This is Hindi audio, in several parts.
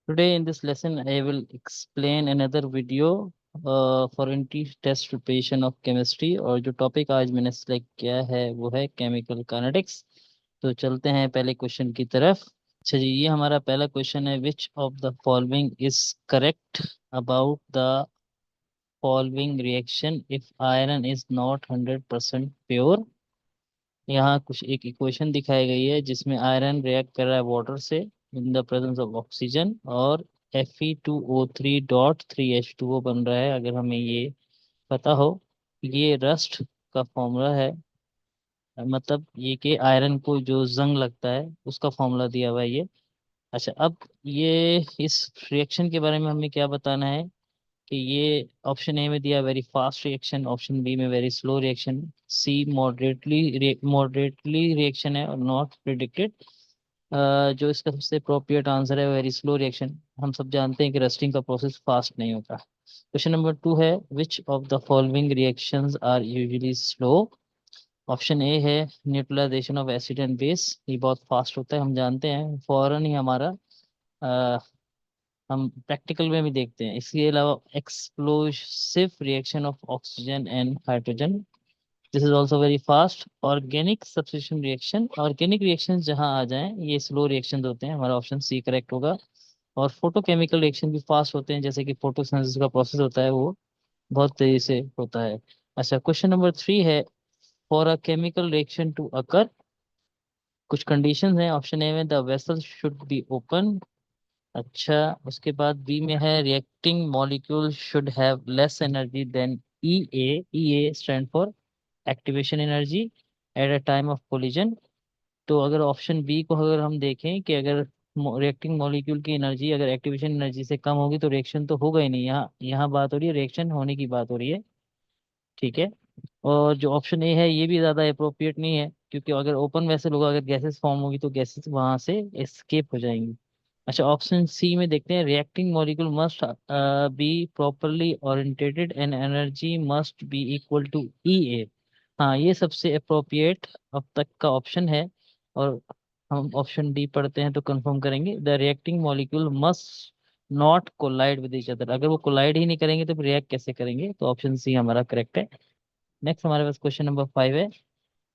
Today in this lesson, I will explain another video for test preparation of chemistry। और जो टॉपिक आज मैंने सेलेक्ट किया है वो है केमिकल काइनेटिक्स। तो चलते हैं पहले क्वेश्चन की तरफ। अच्छा जी, ये हमारा पहला क्वेश्चन है, which of the following is correct about the following reaction if iron is not 100% pure. यहाँ कुछ एक इक्वेशन दिखाई गई है जिसमें आयरन रिएक्ट कर रहा है वाटर से in the presence of oxygen, और Fe2O3.3H2O बन रहा है। अगर हमें ये पता हो, ये रस्ट का फॉर्मूला है, मतलब ये कि आयरन को जो जंग लगता है उसका फॉर्मूला दिया हुआ है ये। अच्छा, अब ये इस रिएक्शन के बारे में हमें क्या बताना है कि ये ऑप्शन ए में दिया very fast reaction, option B में very slow reaction, C moderately reaction है और नॉट प्रिडिक्टेड। जो इसका सबसे अप्रोप्रिएट आंसर है वेरी स्लो रिएक्शन। हम सब जानते हैं कि रस्टिंग का प्रोसेस फास्ट नहीं होता। क्वेश्चन नंबर 2 है, which of the following reactions are usually slow. Option A है neutralization of acid and base, ये बहुत फास्ट होता है, हम जानते हैं, फौरन ही हमारा हम प्रैक्टिकल में भी देखते हैं। इसके अलावा explosive reaction of oxygen and hydrogen, this is also very fast. Organic substitution reaction, organic reaction जहां आ जाएं ये स्लो रिएक्शन होते हैं, हमारा ऑप्शन सी करेक्ट होगा। और फोटोकेमिकल रिएक्शन भी फास्ट होते हैं, जैसे कि फोटोसिंथेसिस का प्रोसेस होता है वो बहुत तेजी से होता है। अच्छा, क्वेश्चन नंबर 3 है, for a chemical reaction to occur, कुछ कंडीशंस हैं। ऑप्शन ए में the vessel should be open. अच्छा, उसके बाद बी में है reacting molecule should have less energy than E A. E A stand for activation energy at a time of collision. तो अगर ऑप्शन बी को अगर हम देखें कि अगर रिएक्टिंग मॉलिक्यूल की एनर्जी अगर एक्टिवेशन एनर्जी से कम होगी तो रिएक्शन तो होगा ही नहीं। यहाँ यहाँ बात हो रही है रिएक्शन होने की बात हो रही है, ठीक है। और जो ऑप्शन ए है ये भी ज़्यादा अप्रोप्रिएट नहीं है, क्योंकि अगर ओपन वेसल होगा, अगर गैसेस फॉर्म होगी तो गैसेस वहां से एस्केप हो जाएंगी। अच्छा, ऑप्शन सी में देखते हैं, reacting molecule must be properly orientated and energy must be equal to e a. हाँ, ये सबसे अप्रोप्रिएट अब तक का ऑप्शन है। और हम ऑप्शन डी पढ़ते हैं तो कंफर्म करेंगे, the reacting molecule must not collide with each other. अगर वो कोलाइड ही नहीं करेंगे तो फिर रिएक्ट कैसे करेंगे, तो ऑप्शन सी हमारा करेक्ट है। नेक्स्ट हमारे पास क्वेश्चन नंबर 5 है,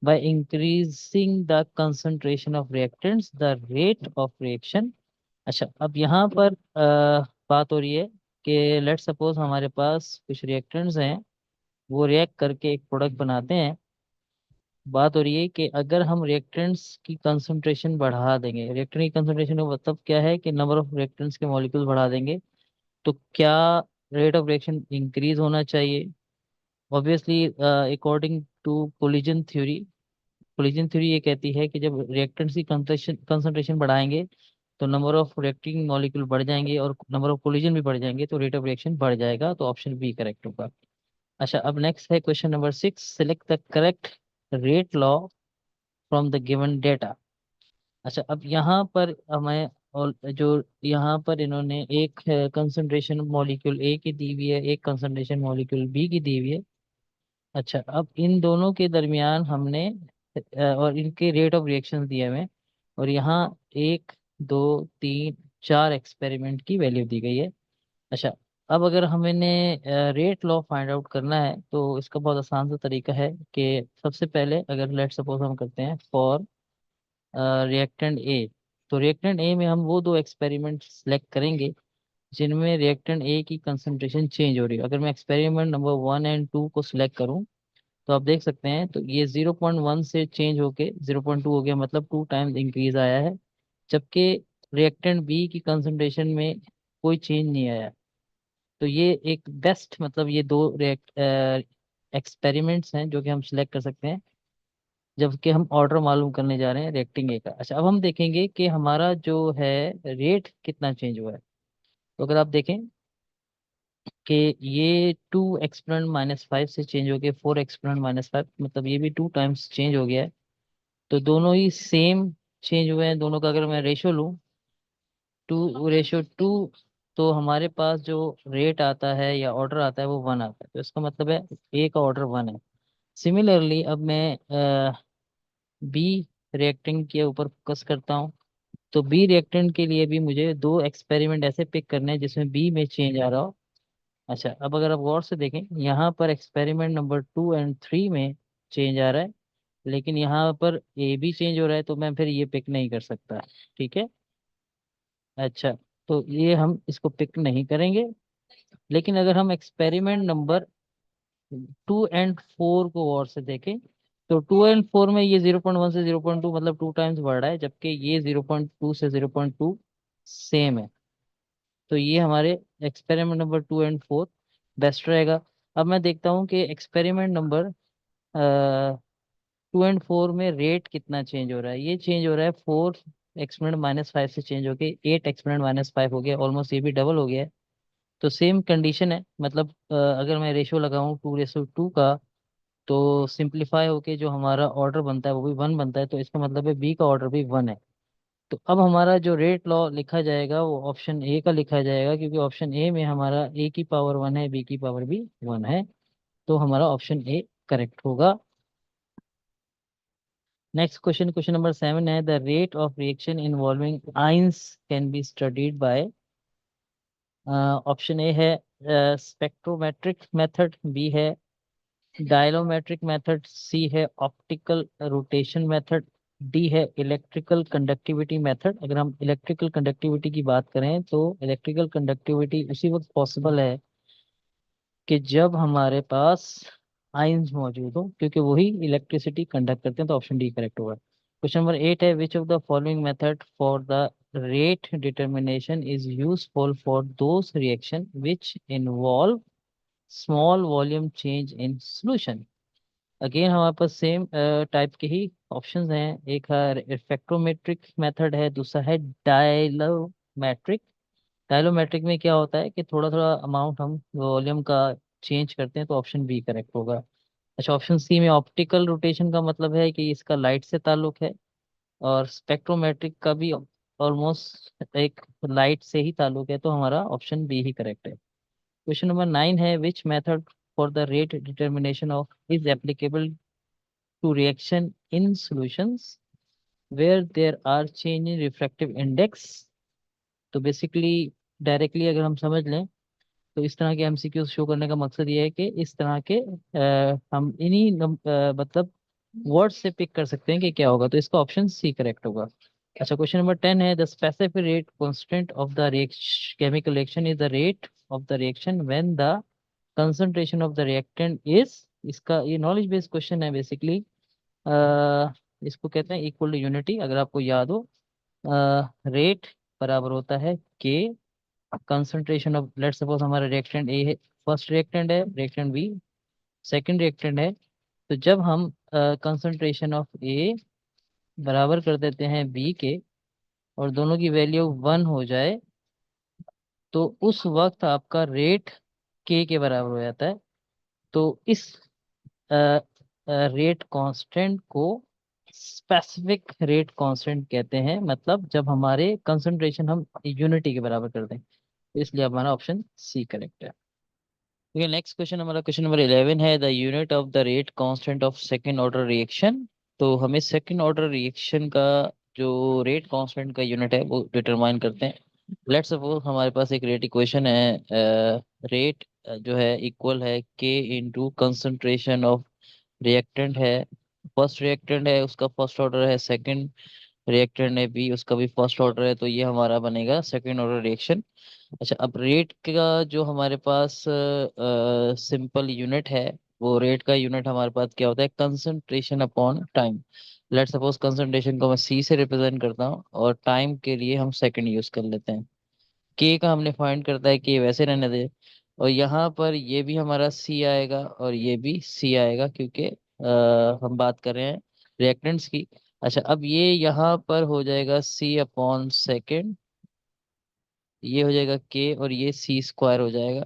by increasing the concentration of reactants the rate of reaction। अच्छा, अब यहाँ पर बात हो रही है कि लेट सपोज हमारे पास कुछ रिएक्टेंट्स हैं, वो रिएक्ट करके एक प्रोडक्ट बनाते हैं। बात हो रही है कि अगर हम रिएक्टेंट्स की कंसंट्रेशन बढ़ा देंगे, रिएक्टेंट की कंसंट्रेशन का मतलब क्या है कि नंबर ऑफ रिएक्टेंट्स के मॉलिक्यूल बढ़ा देंगे, तो क्या रेट ऑफ रिएक्शन इंक्रीज होना चाहिए। Obviously according to collision theory ये कहती है कि जब रिएक्टेंट्स की कंसंट्रेशन बढ़ाएंगे तो नंबर ऑफ रिएक्टिंग मॉलिक्यूल बढ़ जाएंगे और नंबर ऑफ कोलिजन भी बढ़ जाएंगे, तो रेट ऑफ रिएक्शन बढ़ जाएगा। तो ऑप्शन बी करेक्ट होगा। अच्छा, अब नेक्स्ट है question number 6, select the correct rate law from the given data. अच्छा, अब यहाँ पर हमें और जो यहाँ पर इन्होंने एक कंसंट्रेशन मॉलिक्यूल ए की दी हुई है, एक कंसंट्रेशन मॉलिक्यूल बी की दी हुई है। अच्छा, अब इन दोनों के दरमियान हमने और इनके रेट ऑफ रिएक्शन दिए हुए हैं, और यहाँ 1 2 3 4 एक्सपेरिमेंट की वैल्यू दी गई है। अच्छा, अब अगर हमें रेट लॉ फाइंड आउट करना है तो इसका बहुत आसान सा तरीका है कि सबसे पहले अगर लेट सपोज हम करते हैं फॉर रिएक्टेंट ए, तो रिएक्टेंट ए में हम वो दो एक्सपेरिमेंट सेलेक्ट करेंगे जिनमें रिएक्टेंट ए की कंसंट्रेशन चेंज हो रही है। अगर मैं एक्सपेरिमेंट नंबर 1 और 2 को सिलेक्ट करूं तो आप देख सकते हैं, तो ये 0.1 से चेंज होके 0.2 हो गया, मतलब 2 टाइम्स इंक्रीज आया है। जबकि रिएक्टेंट बी की कंसंट्रेशन में कोई चेंज नहीं आया। तो ये एक बेस्ट, मतलब ये दो रिएक्ट एक्सपेरिमेंट्स हैं जो कि हम सिलेक्ट कर सकते हैं जबकि हम ऑर्डर मालूम करने जा रहे हैं रिएक्टिंग ए का। अच्छा, अब हम देखेंगे कि हमारा जो है रेट कितना चेंज हुआ है। तो अगर आप देखें कि ये 2 एक्सपोनेंट -5 से चेंज हो गया 4 एक्सपोनेंट -5, मतलब ये भी 2 टाइम्स चेंज हो गया है। तो दोनों ही सेम चेंज हुए हैं, दोनों का अगर मैं रेशो लूँ 2:2, तो हमारे पास जो रेट आता है या ऑर्डर आता है वो 1 आता है, तो इसका मतलब है ए का ऑर्डर 1 है। सिमिलरली अब मैं बी रिएक्टिंग के ऊपर फोकस करता हूँ। तो बी रिएक्टेंट के लिए भी मुझे दो एक्सपेरिमेंट ऐसे पिक करने हैं जिसमें बी में चेंज आ रहा हो। अच्छा, अब अगर आप गौर से देखें, यहाँ पर एक्सपेरिमेंट नंबर 2 और 3 में चेंज आ रहा है, लेकिन यहाँ पर ए भी चेंज हो रहा है, तो मैं फिर ये पिक नहीं कर सकता। ठीक है। अच्छा, तो ये हम इसको पिक नहीं करेंगे। लेकिन अगर हम एक्सपेरिमेंट नंबर 2 और 4 को गौर से देखें, तो 2 और 4 में ये 0.1 से 0.2 मतलब 2 टाइम्स बढ़ रहा है, जबकि ये 0.2 से 0.2 सेम है। तो ये हमारे एक्सपेरिमेंट नंबर 2 और 4 बेस्ट रहेगा। अब मैं देखता हूँ कि एक्सपेरिमेंट नंबर 2 और 4 में रेट कितना चेंज हो रहा है। ये चेंज हो रहा है 4 एक्सपोनेंट -5 से चेंज होके 8 एक्सपोनेंट -5 हो गया, ऑलमोस्ट ये भी डबल हो गया है। तो सेम कंडीशन है, मतलब अगर मैं रेशियो लगाऊं 2:2 का, तो सिंप्लीफाई होके जो हमारा ऑर्डर बनता है वो भी 1 बनता है, तो इसका मतलब है बी का ऑर्डर भी 1 है। तो अब हमारा जो रेट लॉ लिखा जाएगा वो ऑप्शन ए का लिखा जाएगा, क्योंकि ऑप्शन ए में हमारा ए की पावर 1 है, बी की पावर भी 1 है। तो हमारा ऑप्शन ए करेक्ट होगा। नेक्स्ट क्वेश्चन, क्वेश्चन नंबर 7 है, the rate of reaction involving ions can be studied by. Option A है स्पेक्ट्रोमेट्रिक मेथड, बी है डायलोमेट्रिक मेथड, सी है ऑप्टिकल रोटेशन मेथड, डी है इलेक्ट्रिकल कंडक्टिविटी मेथड। अगर हम इलेक्ट्रिकल कंडक्टिविटी की बात करें, तो इलेक्ट्रिकल कंडक्टिविटी उसी वक्त पॉसिबल है कि जब हमारे पास आयंस मौजूद हो, क्योंकि वही इलेक्ट्रिसिटी कंडक्ट करते हैं। तो ऑप्शन डी करेक्ट होगा। क्वेश्चन नंबर 8 है, which of the following method for the rate determination is useful for those reaction which involve small volume change in solution. Again हमारे पास सेम टाइप के ही ऑप्शंस हैं। एक है स्पेक्ट्रोमेट्रिक मेथड है, दूसरा है डायलोमेट्रिक। डायलोमेट्रिक में क्या होता है कि थोड़ा थोड़ा अमाउंट हम वॉल्यूम का चेंज करते हैं, तो ऑप्शन बी करेक्ट होगा। अच्छा, ऑप्शन सी में ऑप्टिकल रोटेशन का मतलब है कि इसका लाइट से ताल्लुक है, और स्पेक्ट्रोमेट्रिक का भी ऑलमोस्ट एक लाइट से ही ताल्लुक है, तो हमारा ऑप्शन बी ही करेक्ट है। क्वेश्चन नंबर 9 है, which method for the rate determination of is applicable to reaction in solutions where there are change in refractive index. तो बेसिकली डायरेक्टली अगर हम समझ लें, तो इस तरह के एमसीक्यू शो करने का मकसद ये है कि इस तरह के हम इन्हीं मतलब वर्ड से पिक कर सकते हैं कि क्या होगा। तो इसका ऑप्शन सी करेक्ट होगा। अच्छा, क्वेश्चन नंबर 10 है, the specific rate constant of the chemical reaction is the rate of the reaction when the concentration of the reactant is. इसका ये नॉलेज बेस्ड क्वेश्चन है बेसिकली। इसको कहते हैं इक्वल टू यूनिटी। अगर आपको याद हो, रेट बराबर होता है के कंसंट्रेशन ऑफ, लेट सपोज हमारा रिएक्टेंट ए है, फर्स्ट रिएक्टेंट है, रिएक्टेंट बी सेकंड रिएक्टेंट है। तो जब हम कंसंट्रेशन ऑफ ए बराबर कर देते हैं बी के, और दोनों की वैल्यू 1 हो जाए, तो उस वक्त आपका रेट के बराबर हो जाता है। तो इस रेट कांस्टेंट को स्पेसिफिक रेट कांस्टेंट कहते हैं, मतलब जब हमारे कंसंट्रेशन हम यूनिटी के बराबर कर दें। तो इसलिए हमारा ऑप्शन सी करेक्ट है। ठीक है, नेक्स्ट क्वेश्चन हमारा क्वेश्चन नंबर 11 है, the unit of the rate constant of second order reaction. तो हमें सेकंड ऑर्डर रिएक्शन का जो रेट कांस्टेंट का यूनिट है वो डिटरमाइन करते हैं। लेट्स सपोज हमारे पास एक रेट इक्वेशन है, रेट जो है इक्वल है के इंटू कंसंट्रेशन ऑफ रिएक्टेंट है। फर्स्ट रिएक्टेंट है उसका फर्स्ट ऑर्डर है, सेकंड रिएक्टेंट है बी, उसका भी फर्स्ट ऑर्डर है, तो ये हमारा बनेगा सेकंड ऑर्डर रिएक्शन। अच्छा, अब रेट का जो हमारे पास सिंपल यूनिट है, वो रेट का यूनिट हमारे पास क्या होता है, concentration upon time. Let suppose concentration को मैं सी से रिप्रेजेंट करता हूँ, और टाइम के लिए हम सेकंड यूज कर लेते हैं। के का हमने फाइंड करता है कि वैसे रहने दे, और यहाँ पर ये भी हमारा सी आएगा और ये भी सी आएगा, क्योंकि हम बात कर रहे हैं रिएक्टेंट्स की। अच्छा, अब ये यहाँ पर हो जाएगा सी अपॉन सेकेंड, ये हो जाएगा के, और ये सी स्क्वायर हो जाएगा।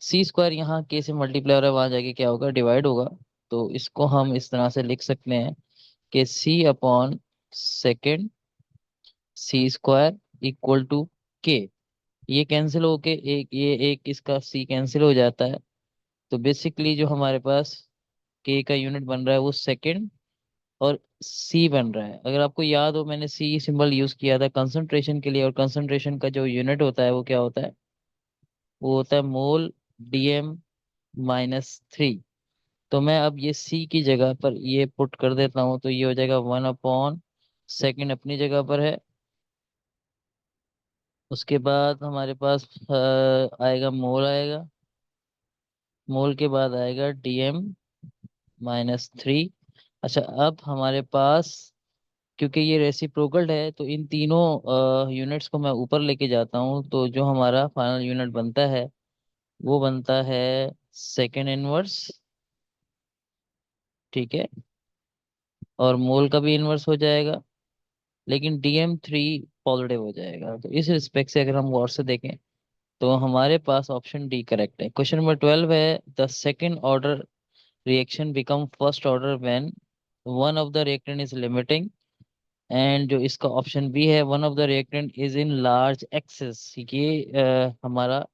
सी स्क्वायर यहाँ के से मल्टीप्लाई हो रहा है, वहां जाके क्या होगा, डिवाइड होगा। तो इसको हम इस तरह से लिख सकते हैं कि c upon second c square equal to k. ये कैंसिल होके एक ये एक इसका सी कैंसिल हो जाता है। तो बेसिकली जो हमारे पास के का यूनिट बन रहा है वो सेकेंड और सी बन रहा है। अगर आपको याद हो, मैंने सी सिंबल यूज किया था कंसंट्रेशन के लिए, और कंसंट्रेशन का जो यूनिट होता है वो क्या होता है? वो होता है मोल DM-3। तो मैं अब ये सी की जगह पर ये पुट कर देता हूँ, तो ये हो जाएगा 1/2 अपनी जगह पर है। उसके बाद हमारे पास आएगा मोल, आएगा मोल के बाद आएगा DM-3। अच्छा, अब हमारे पास, क्योंकि ये रेसिप्रोकल है, तो इन तीनों यूनिट्स को मैं ऊपर लेके जाता हूँ, तो जो हमारा फाइनल यूनिट बनता है वो बनता है सेकेंड इनवर्स। ठीक है, और मोल का भी इनवर्स हो जाएगा, लेकिन DM-3 पॉजिटिव हो जाएगा। तो इस रिस्पेक्ट से अगर हम गौर से देखें, तो हमारे पास ऑप्शन डी करेक्ट है। क्वेश्चन नंबर 12 है, the second order reaction become first order when one of the reactant is limiting. And जो इसका ऑप्शन बी है, one of the reactant is in large access. ये हमारा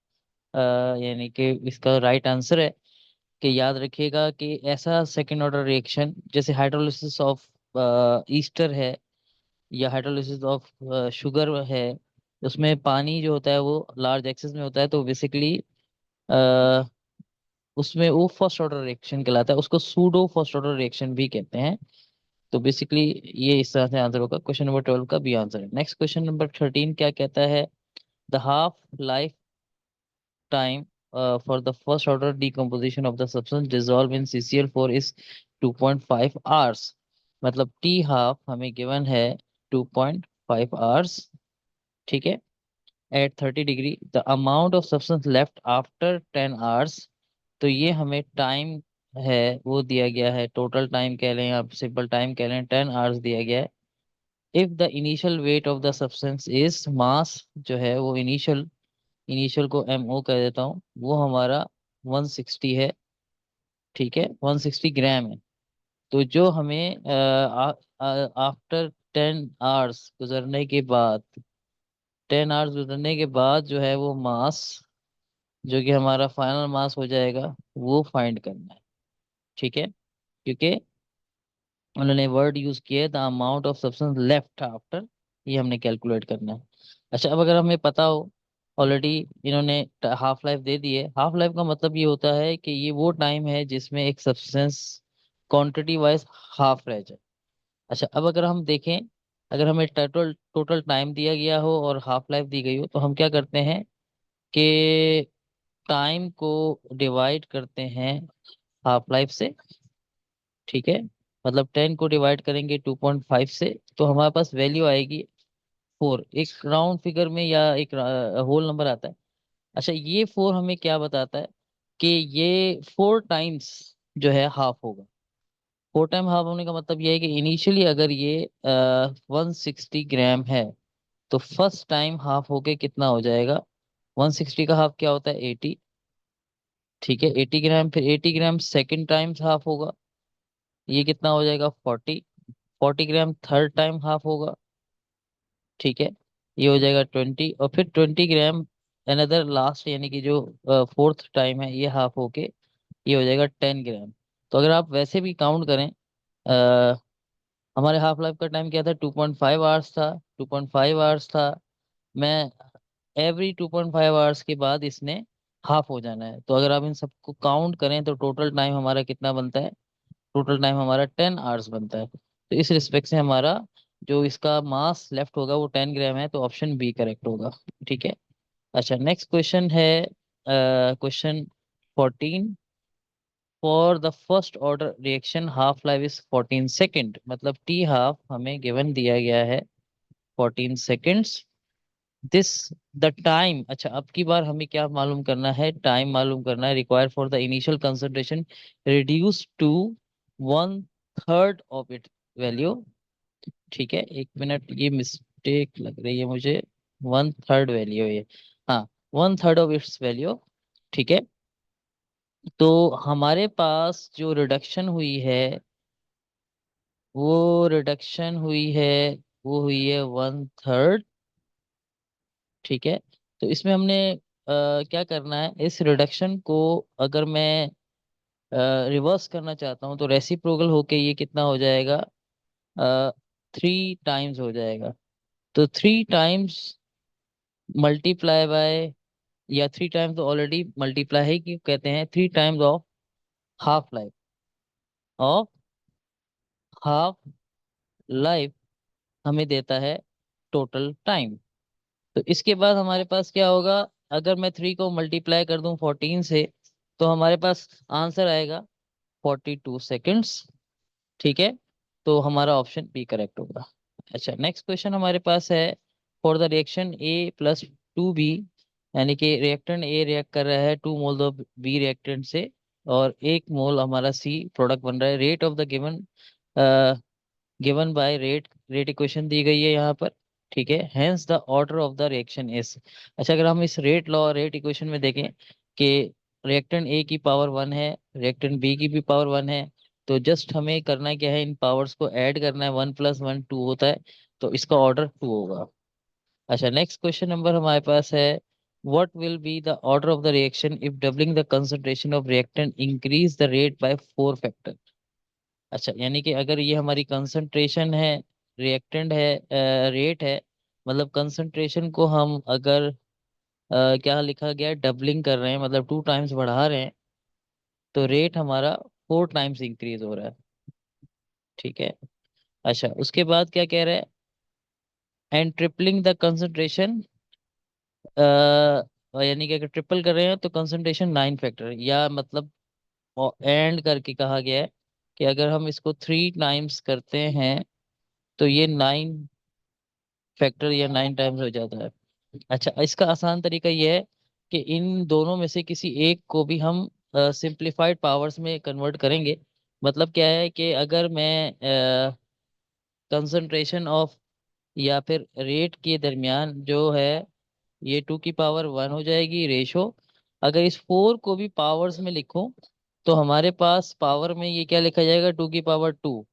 यानी कि इसका राइट आंसर है। कि याद रखिएगा कि ऐसा सेकेंड ऑर्डर रिएक्शन जैसे हाइड्रोलिसिस ऑफ ईस्टर है, या हाइड्रोलिसिस ऑफ शुगर है, उसमें पानी जो होता है वो लार्ज एक्सेस में होता है, तो बेसिकली उसमें वो फर्स्ट ऑर्डर रिएक्शन कहलाता है, उसको सूडो फर्स्ट ऑर्डर रिएक्शन भी कहते हैं। तो बेसिकली ये इस तरह से आंसर होगा। क्वेश्चन नंबर 12 का बी आंसर है। नेक्स्ट क्वेश्चन नंबर 13 क्या कहता है? The half life time for the first order decomposition of the substance dissolved in CCl4 is 2.5 hours। मतलब T half हमें गिवन है 2.5 hours। ठीक है, at 30 degree. The amount of substance left after 10 hours, तो ये हमें टाइम है वो दिया गया है, टोटल टाइम कह लें, आप सिंपल टाइम कह लें, 10 hours दिया गया है। If the initial weight of the substance is, mass जो है वो इनिशियल, इनिशियल को MO कह देता हूँ, वो हमारा 160 है। ठीक है, 160 ग्राम है। तो जो हमें आफ्टर 10 hours गुजरने के बाद, 10 hours गुजरने के बाद जो है वो मास, जो कि हमारा फाइनल मास हो जाएगा, वो फाइंड करना है। ठीक है, क्योंकि उन्होंने वर्ड यूज किया है the amount of substance left after, ये हमने कैलकुलेट करना है। अच्छा, अब अगर हमें पता हो ऑलरेडी, इन्होंने हाफ लाइफ दे दी है। हाफ लाइफ का मतलब ये होता है कि ये वो टाइम है जिसमें एक सब्सटेंस क्वांटिटी वाइज हाफ रह जाए। अच्छा, अब अगर हम देखें, अगर हमें टोटल टोटल टाइम दिया गया हो और हाफ लाइफ दी गई हो, तो हम क्या करते हैं कि टाइम को डिवाइड करते हैं हाफ लाइफ से। ठीक है, मतलब 10 को डिवाइड करेंगे 2.5 से, तो हमारे पास वैल्यू आएगी 4। एक राउंड फिगर में या एक होल नंबर आता है। अच्छा, ये 4 हमें क्या बताता है? कि ये 4 टाइम्स जो है हाफ होगा। 4 टाइम हाफ होने का मतलब ये है कि इनिशियली अगर ये 160 ग्राम है, तो फर्स्ट टाइम हाफ होके कितना हो जाएगा? 160 का हाफ क्या होता है? 80। ठीक है, 80 ग्राम, फिर 80 ग्राम सेकेंड टाइम हाफ होगा, ये कितना हो जाएगा? 40। 40 ग्राम थर्ड टाइम हाफ होगा। ठीक है, ये हो जाएगा 20, और फिर 20 ग्राम अनदर लास्ट, यानी कि जो फोर्थ टाइम है, ये हाफ होके ये हो जाएगा 10 ग्राम। तो अगर आप वैसे भी काउंट करें, अ, हमारे हाफ लाइफ का टाइम क्या था? 2.5 आवर्स था। 2.5 आवर्स था। मैं एवरी 2.5 आवर्स के बाद इसने हाफ हो जाना है। तो अगर आप इन सबको काउंट करें, तो टोटल टाइम हमारा कितना बनता है? टोटल टाइम हमारा 10 आवर्स बनता है। तो इस रिस्पेक्ट से हमारा जो इसका मास लेफ्ट होगा वो 10 ग्राम है, तो ऑप्शन बी करेक्ट होगा। ठीक है। अच्छा, नेक्स्ट क्वेश्चन है question 14। For the first order reaction half life is 14 second. मतलब टी हाफ हमें गिवन दिया गया है 14 सेकेंड्स। दिस द टाइम, अच्छा अब की बार हमें क्या मालूम करना है? टाइम मालूम करना है। Require for the initial concentration reduce to 1/3 of it value. ठीक है, 1 मिनट, ये मिस्टेक लग रही है मुझे। 1/3 वैल्यू है ये, हाँ, 1/3 ऑफ इट्स वैल्यू। ठीक है, तो हमारे पास जो रिडक्शन हुई है, वो रिडक्शन हुई है, वो हुई है 1/3। ठीक है, तो इसमें हमने क्या करना है? इस रिडक्शन को अगर मैं रिवर्स करना चाहता हूँ, तो रेसिप्रोकल होके ये कितना हो जाएगा? 3 टाइम्स हो जाएगा। तो 3 टाइम्स मल्टीप्लाई बाय, या 3 टाइम्स तो ऑलरेडी मल्टीप्लाई है, कि कहते हैं 3 times of half life of half life हमें देता है टोटल टाइम। तो इसके बाद हमारे पास क्या होगा, अगर मैं 3 को मल्टीप्लाई कर दूं 14 से, तो हमारे पास आंसर आएगा 42 सेकेंड्स। ठीक है, तो हमारा ऑप्शन बी करेक्ट होगा। अच्छा, नेक्स्ट क्वेश्चन हमारे पास है, फॉर द रिएक्शन A+2B, यानी कि रिएक्टेंट ए रिएक्ट कर रहा है 2 मोल ऑफ बी रिएक्टेंट से, और 1 मोल हमारा सी प्रोडक्ट बन रहा है। Rate of the given by rate equation दी गई है यहाँ पर। ठीक है, hence the order of the reaction is. अच्छा, अगर हम इस रेट लॉ रेट इक्वेशन में देखें कि रिएक्टेंट ए की पावर 1 है, रिएक्टेंट बी की भी पावर 1 है, तो जस्ट हमें करना क्या है, इन पावर्स को ऐड करना है। 1 + 1 2 होता है, तो इसका ऑर्डर 2 होगा। अच्छा, नेक्स्ट क्वेश्चन नंबर हमारे पास है, what will be the order of the reaction if doubling the concentration of reactant increase the rate by 4 factor. अच्छा, यानी कि अगर ये हमारी कंसंट्रेशन है, रिएक्टेंट है, रेट है, मतलब कंसंट्रेशन को हम अगर क्या लिखा गया है, डबलिंग कर रहे हैं, मतलब 2 टाइम्स बढ़ा रहे हैं, तो रेट हमारा 4 टाइम्स इंक्रीज हो रहा है। ठीक है। अच्छा, उसके बाद क्या कह रहा है, एंड ट्रिपलिंग द कंसंट्रेशन, यानी कि अगर ट्रिपल कर रहे हैं तो कंसंट्रेशन 9 फैक्टर, या मतलब एंड करके कहा गया है कि अगर हम इसको 3 टाइम्स करते हैं तो ये 9 फैक्टर या 9 टाइम्स हो जाता है। अच्छा, इसका आसान तरीका ये है कि इन दोनों में से किसी एक को भी हम सिंप्लीफाइड पावर्स में कन्वर्ट करेंगे। मतलब क्या है कि अगर मैं कंसंट्रेशन ऑफ या फिर रेट के दरमियान जो है, ये 2 की पावर 1 हो जाएगी रेशो। अगर इस 4 को भी पावर्स में लिखूं, तो हमारे पास पावर में ये क्या लिखा जाएगा, 2 की पावर 2।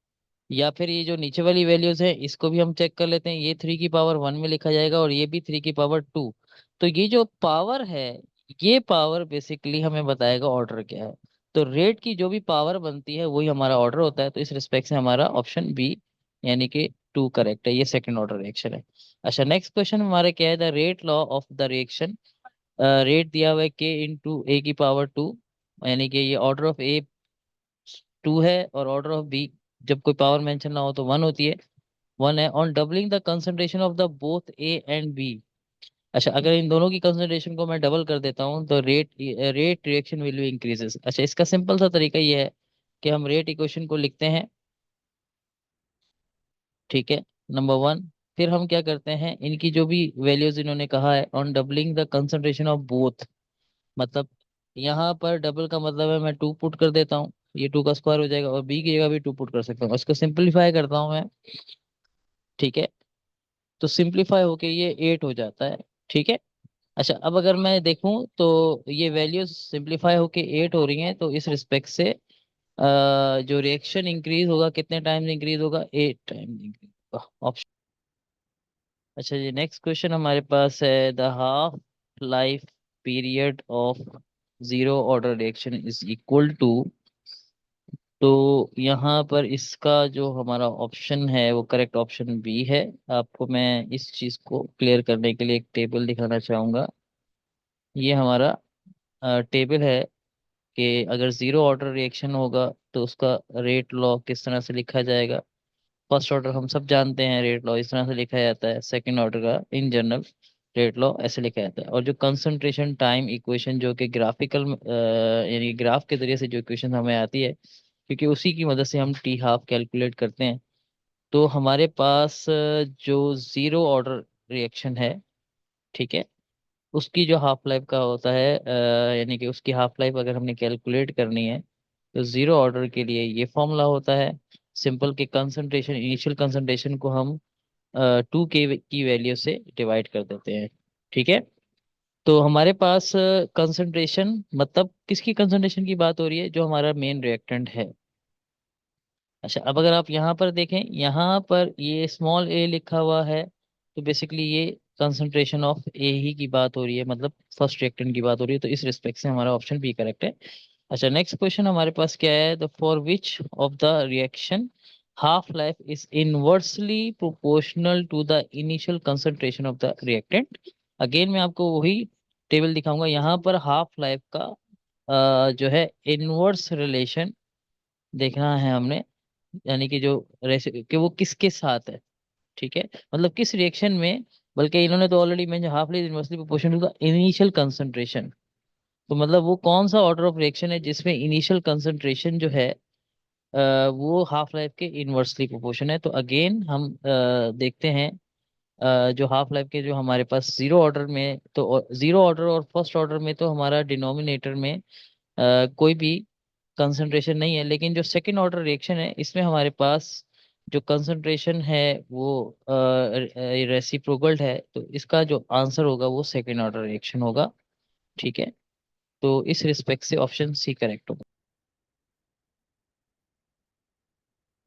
या फिर ये जो नीचे वाली वैल्यूज है इसको भी हम चेक कर लेते हैं, ये 3 की पावर 1 में लिखा जाएगा और ये भी 3 की पावर 2। तो ये जो पावर है, ये पावर बेसिकली हमें बताएगा ऑर्डर क्या है। तो रेट की जो भी पावर बनती है वही हमारा ऑर्डर होता है। तो इस रिस्पेक्ट से हमारा ऑप्शन बी, यानी कि 2 करेक्ट है, ये सेकंड ऑर्डर रिएक्शन है। अच्छा, नेक्स्ट क्वेश्चन हमारे क्या है, the rate law of the reaction. Rate दिया हुआ है K × A की पावर 2, यानी कि ये ऑर्डर ऑफ ए 2 है और ऑर्डर ऑफ बी, जब कोई पावर मेंशन ना हो तो 1 होती है। 1 है, on doubling the concentration of the both A and B. अच्छा, अगर इन दोनों की कंसंट्रेशन को मैं डबल कर देता हूँ तो rate reaction will be increases. अच्छा, इसका सिंपल सा तरीका ये है कि हम रेट इक्वेशन को लिखते हैं। ठीक है, नंबर 1, फिर हम क्या करते हैं, इनकी जो भी वैल्यूज इन्होंने कहा है, on doubling the concentration of both, मतलब यहाँ पर डबल का मतलब है मैं 2 पुट कर देता हूँ, ये 2 का स्क्वायर हो जाएगा, और बी की जगह भी 2 पुट कर सकता हूँ, इसको सिंपलीफाई करता हूँ मैं। ठीक है, तो सिंपलीफाई होके ये 8 हो जाता है। ठीक है। अच्छा, अब अगर मैं देखूं तो ये वैल्यूज सिंपलीफाई होके 8 हो रही हैं, तो इस रिस्पेक्ट से जो रिएक्शन इंक्रीज होगा, कितने टाइम्स इंक्रीज होगा, 8 टाइम्स इंक्रीज होगा, ऑप्शन। अच्छा जी, नेक्स्ट क्वेश्चन हमारे पास है, the half life period of zero order reaction is equal to. तो यहाँ पर इसका जो हमारा ऑप्शन है वो करेक्ट ऑप्शन बी है। आपको मैं इस चीज़ को क्लियर करने के लिए एक टेबल दिखाना चाहूँगा। ये हमारा टेबल है कि अगर जीरो ऑर्डर रिएक्शन होगा तो उसका रेट लॉ किस तरह से लिखा जाएगा। फर्स्ट ऑर्डर हम सब जानते हैं, रेट लॉ इस तरह से लिखा जाता है। सेकंड ऑर्डर का इन जनरल रेट लॉ ऐसे लिखा जाता है। और जो कंसंट्रेशन टाइम इक्वेशन, जो कि ग्राफिकल यानी ग्राफ के जरिए से जो इक्वेशन हमें आती है, क्योंकि उसी की मदद से हम टी हाफ कैलकुलेट करते हैं। तो हमारे पास जो जीरो ऑर्डर रिएक्शन है, ठीक है, उसकी जो हाफ लाइफ का होता है, यानी कि उसकी हाफ लाइफ अगर हमने कैलकुलेट करनी है, तो जीरो ऑर्डर के लिए ये फॉर्मूला होता है सिंपल, के कंसंट्रेशन, इनिशियल कंसंट्रेशन को हम 2 के की वैल्यू से डिवाइड कर देते हैं। ठीक है, तो हमारे पास कंसंट्रेशन, मतलब किसकी कंसंट्रेशन की बात हो रही है, जो हमारा मेन रिएक्टेंट है। अच्छा, अब अगर आप यहाँ पर देखें, यहाँ पर ये स्मॉल ए लिखा हुआ है, तो बेसिकली ये कंसंट्रेशन ऑफ ए ही की बात हो रही है, मतलब फर्स्ट रिएक्टेंट की बात हो रही है। तो इस रिस्पेक्ट से हमारा ऑप्शन बी करेक्ट है। अच्छा, नेक्स्ट क्वेश्चन हमारे पास क्या है, the for which of the reaction half life is inversely proportional to the initial concentration of the reactant. Again मैं आपको वही टेबल दिखाऊंगा, यहाँ पर हाफ लाइफ का जो है इनवर्स रिलेशन देखना है हमने, यानी कि जो कि वो किसके साथ है, ठीक है, मतलब किस रिएक्शन में। बल्कि इन्होंने तो ऑलरेडी मैं half life inversely proportional to the initial concentration, तो मतलब वो कौन सा ऑर्डर ऑफ रिएक्शन है जिसमें इनिशियल कंसंट्रेशन जो है वो हाफ लाइफ के इनवर्सली प्रोपोर्शन है। तो अगेन हम देखते हैं जो हाफ लाइफ के जो हमारे पास जीरो ऑर्डर में, तो जीरो ऑर्डर और फर्स्ट ऑर्डर में तो हमारा डिनोमिनेटर में कोई भी कंसंट्रेशन नहीं है, लेकिन जो सेकंड ऑर्डर रिएक्शन है इसमें हमारे पास जो कंसंट्रेशन है वो रेसिप्रोकल है, तो इसका जो आंसर होगा वो सेकंड ऑर्डर रिएक्शन होगा, ठीक है। तो इस रिस्पेक्ट से ऑप्शन सी करेक्ट होगा।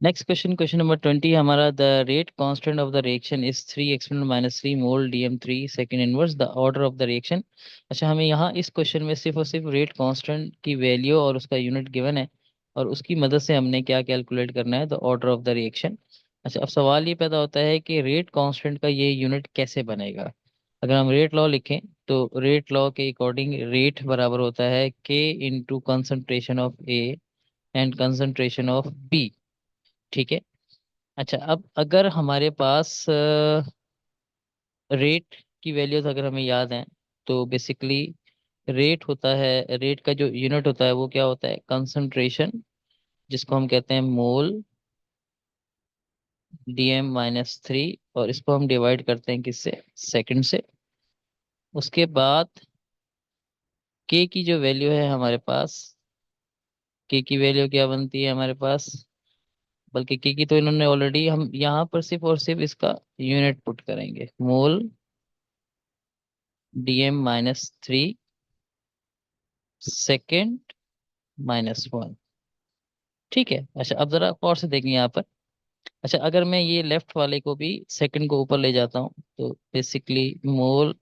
नेक्स्ट क्वेश्चन, क्वेश्चन नंबर 20 हमारा, the rate constant of the reaction is 3 exponent minus 3 mole DM3 second inverse, the order of the reaction. अच्छा, हमें यहाँ इस क्वेश्चन में सिर्फ और सिर्फ रेट कांस्टेंट की वैल्यू और उसका यूनिट गिवन है, और उसकी मदद से हमने क्या कैलकुलेट करना है, the order of the reaction. अच्छा, अब सवाल ये पैदा होता है कि रेट कांस्टेंट का ये यूनिट कैसे बनेगा। अगर हम रेट लॉ लिखें तो रेट लॉ के अकॉर्डिंग रेट बराबर होता है K into concentration of A and concentration of B, ठीक है। अच्छा, अब अगर हमारे पास रेट की वैल्यूज अगर हमें याद है, तो बेसिकली रेट होता है, रेट का जो यूनिट होता है वो क्या होता है, कंसंट्रेशन, जिसको हम कहते हैं मोल DM-3, और इसको हम डिवाइड करते हैं किससे, सेकंड से। उसके बाद के की जो वैल्यू है हमारे पास, के की वैल्यू क्या बनती है हमारे पास, बल्कि के की तो इन्होंने ऑलरेडी, हम यहाँ पर सिर्फ और सिर्फ इसका यूनिट पुट करेंगे, मोल DM-3 सेकेंड -1, ठीक है। अच्छा, अब जरा और से देखें यहाँ पर। अच्छा, अगर मैं ये लेफ्ट वाले को भी सेकंड को ऊपर ले जाता हूँ, तो बेसिकली मोल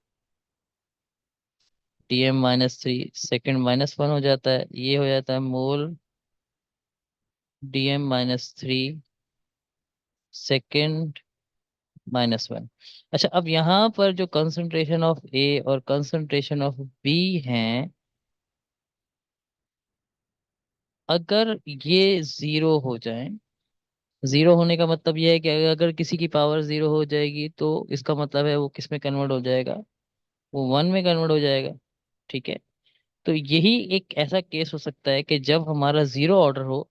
DM-3 सेकंड -1 हो जाता है, ये हो जाता है मोल DM-3 सेकंड -1। अच्छा, अब यहाँ पर जो कंसंट्रेशन ऑफ ए और कंसंट्रेशन ऑफ बी हैं, अगर ये जीरो हो जाए, जीरो होने का मतलब ये है कि अगर किसी की पावर जीरो हो जाएगी तो इसका मतलब है वो किस में कन्वर्ट हो जाएगा, वो वन में कन्वर्ट हो जाएगा, ठीक है। तो यही एक ऐसा केस हो सकता है कि जब हमारा जीरो ऑर्डर हो,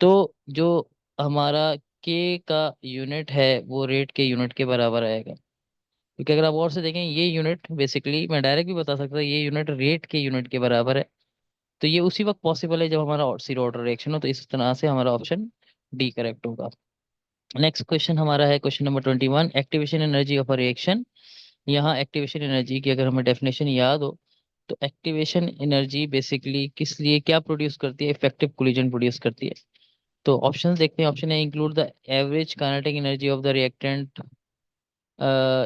तो जो हमारा के का यूनिट है वो रेट के यूनिट के बराबर आएगा। क्योंकि अगर आप और से देखें, ये यूनिट बेसिकली मैं डायरेक्ट भी बता सकता हूँ, ये यूनिट रेट के यूनिट के बराबर है। तो ये उसी वक्त पॉसिबल है जब हमारा जीरो ऑर्डर रिएक्शन हो, तो इस तरह से हमारा ऑप्शन डी करेक्ट होगा। नेक्स्ट क्वेश्चन हमारा है question number 21, activation energy of a reaction. यहाँ एक्टिवेशन एनर्जी की अगर हमें डेफिनेशन याद हो, तो एक्टिवेशन एनर्जी बेसिकली किस लिए क्या प्रोड्यूस करती है, इफेक्टिव कोलिजन प्रोड्यूस करती है। तो ऑप्शंस देखते हैं। Option A, include the average kinetic energy of the reactant,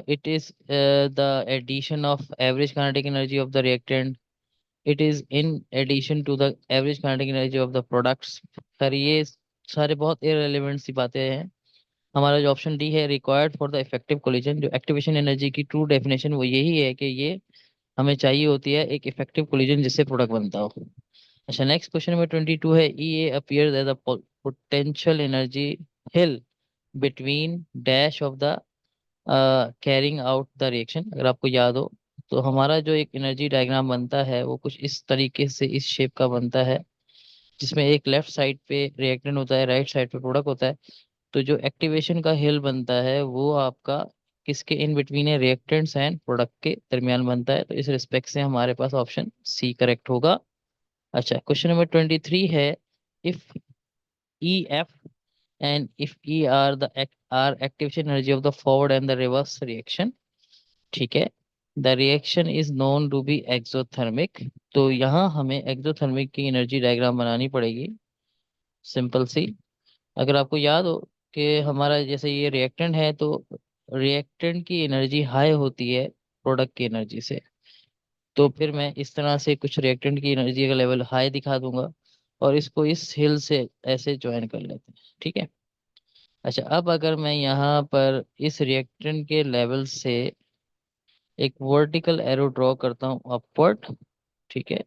it is the addition of average kinetic energy of the reactant, it is in addition to the average kinetic energy of the products. Sir ये सारे बहुत इररिलेवेंट सी बातें हैं। हमारा जो ऑप्शन डी है, required for the effective collision, जो एक्टिवेशन एनर्जी की ट्रू डेफिनेशन वो यही है कि ये हमें चाहिए होती है एक इफेक्टिव कोलिजन जिससे प्रोडक्ट बनता हो। अच्छा, नेक्स्ट क्वेश्चन नंबर 22 है, e a appears as a potential energy hill between dash of the carrying out the reaction. अगर आपको याद हो, तो हमारा जो एक एनर्जी डायग्राम बनता है वो कुछ इस तरीके से, इस शेप का बनता है, जिसमें एक लेफ्ट साइड पे रिएक्टेंट होता है, राइट साइड पे प्रोडक्ट होता है। तो जो एक्टिवेशन का हिल बनता है वो आपका किसके इन बिटवीन है, रिएक्टेंट्स एंड प्रोडक्ट के दरमियान बनता है। तो इस रिस्पेक्ट से हमारे पास ऑप्शन सी करेक्ट होगा। अच्छा, क्वेश्चन नंबर 23 है, if E F and if E R the are activation energy of the forward and the reverse reaction, ठीक है, the reaction is known to be exothermic. तो यहाँ हमें एक्सोथर्मिक की एनर्जी डायग्राम बनानी पड़ेगी, सिंपल सी। अगर आपको याद हो कि हमारा जैसे ये रिएक्टेंट है, तो रिएक्टेंट की एनर्जी हाई होती है प्रोडक्ट की एनर्जी से। तो फिर मैं इस तरह से कुछ रिएक्टेंट की एनर्जी का लेवल हाई दिखा दूंगा, और इसको इस हिल से ऐसे ज्वाइन कर लेते हैं, ठीक है। अच्छा, अब अगर मैं यहाँ पर इस रिएक्टेंट के लेवल से एक वर्टिकल एरो ड्रॉ करता हूँ अपवर्ड, ठीक है,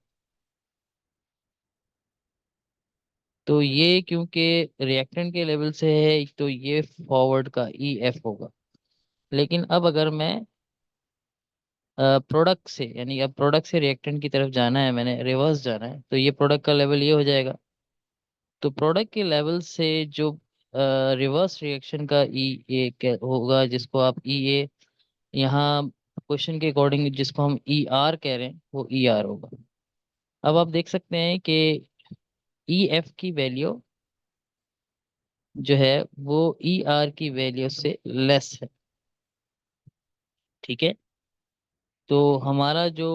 तो ये क्योंकि रिएक्टेंट के लेवल से है तो ये फॉरवर्ड का ई एफ होगा। लेकिन अब अगर मैं प्रोडक्ट से, यानी अब प्रोडक्ट से रिएक्टेंट की तरफ जाना है, मैंने रिवर्स जाना है, तो ये प्रोडक्ट का लेवल ये हो जाएगा। तो प्रोडक्ट के लेवल से जो रिवर्स रिएक्शन का ई ए होगा, जिसको आप ई ए यहाँ क्वेश्चन के अकॉर्डिंग जिसको हम ई आर कह रहे हैं, वो ई आर होगा। अब आप देख सकते हैं कि ई एफ की वैल्यू जो है वो ई आर की वैल्यू से लेस है, ठीक है। तो हमारा जो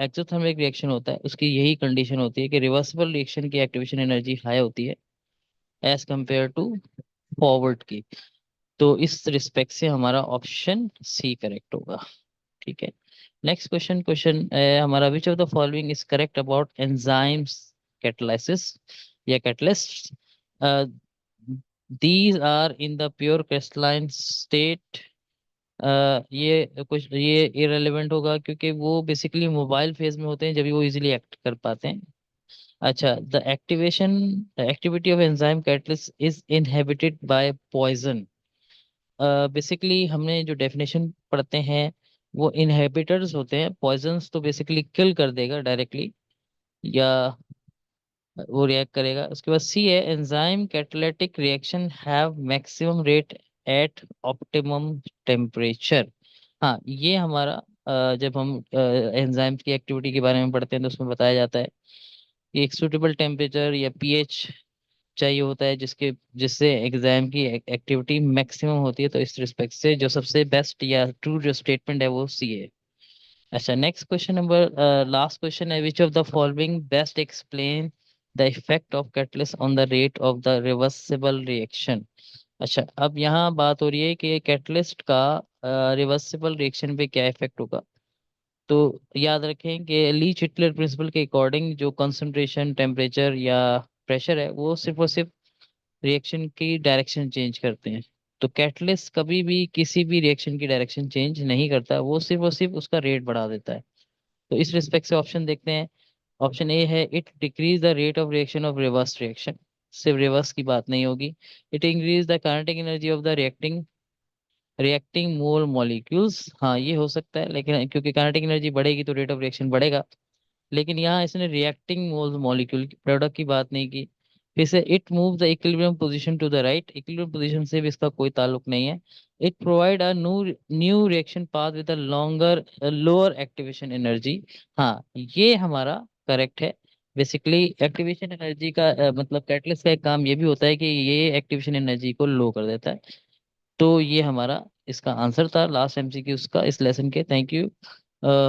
एक्सोथर्मिक रिएक्शन होता है उसकी यही कंडीशन होती है कि रिवर्सिबल रिएक्शन की एक्टिवेशन एनर्जी हाई होती है एज कंपेयर टू फॉरवर्ड की। तो इस रिस्पेक्ट से हमारा ऑप्शन सी करेक्ट होगा, ठीक है। नेक्स्ट क्वेश्चन, क्वेश्चन हमारा which of the following is correct about enzymes catalysis या catalyst. These are in the pure crystalline state. ये कुछ ये इरेलीवेंट होगा क्योंकि वो बेसिकली मोबाइल फेज में होते हैं, जब भी वो इजीली एक्ट कर पाते हैं। अच्छा, the activation activity of enzyme catalyst is inhibited by poison. Basically हमने जो डेफिनेशन पढ़ते हैं वो इनहेबिटर्स होते हैं, पॉइजन्स तो बेसिकली किल कर देगा डायरेक्टली, या वो रिएक्ट करेगा। उसके बाद सी है enzyme catalytic reaction have maximum rate at optimum temperature. हाँ, ये हमारा जब हम एंजाइम्स की एक्टिविटी के बारे में पढ़ते हैं तो उसमें बताया जाता है कि एक सूटेबल टेम्परेचर या पीएच चाहिए होता है जिससे एग्जाम की एक्टिविटी मैक्सिमम होती है। तो इस रिस्पेक्ट से जो सबसे बेस्ट या ट्रू जो स्टेटमेंट है वो सी है। अच्छा, next question number last question है which of the following best explain the effect of catalyst on the rate of the reversible reaction. अच्छा, अब यहाँ बात हो रही है कि कैटलिस्ट का रिवर्सिबल रिएक्शन पे क्या इफेक्ट होगा। तो याद रखें कि लीच हिटलर प्रिंसिपल के अकॉर्डिंग जो कंसंट्रेशन, टेम्परेचर या प्रेशर है वो सिर्फ और सिर्फ रिएक्शन की डायरेक्शन चेंज करते हैं। तो कैटलिस्ट कभी भी किसी भी रिएक्शन की डायरेक्शन चेंज नहीं करता, वो सिर्फ और सिर्फ उसका रेट बढ़ा देता है। तो इस रिस्पेक्ट से ऑप्शन देखते हैं। ऑप्शन ए है it decrease the rate of reaction of reverse reaction, सिर्फ रिवर्स की बात नहीं होगी। It increase the kinetic energy of the reacting reacting mole molecules, हाँ ये हो सकता है, लेकिन क्योंकि काइनेटिक एनर्जी बढ़ेगी तो रेट ऑफ रिएक्शन बढ़ेगा। लेकिन यहाँ इसने रिएक्टिंग मोल मॉलिक्यूल की प्रोडक्ट की बात नहीं की। फिर से it move the equilibrium position to the right, equilibrium position से भी इसका कोई ताल्लुक नहीं है। It provide a new reaction path with a longer lower activation energy, हाँ ये हमारा करेक्ट है। बेसिकली एक्टिवेशन एनर्जी का मतलब कैटलिस्ट का एक काम ये भी होता है कि ये एक्टिवेशन एनर्जी को लो कर देता है। तो ये हमारा इसका आंसर था लास्ट एमसीक्यू का इस लेसन के। Thank you.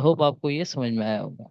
होप आपको ये समझ में आया होगा।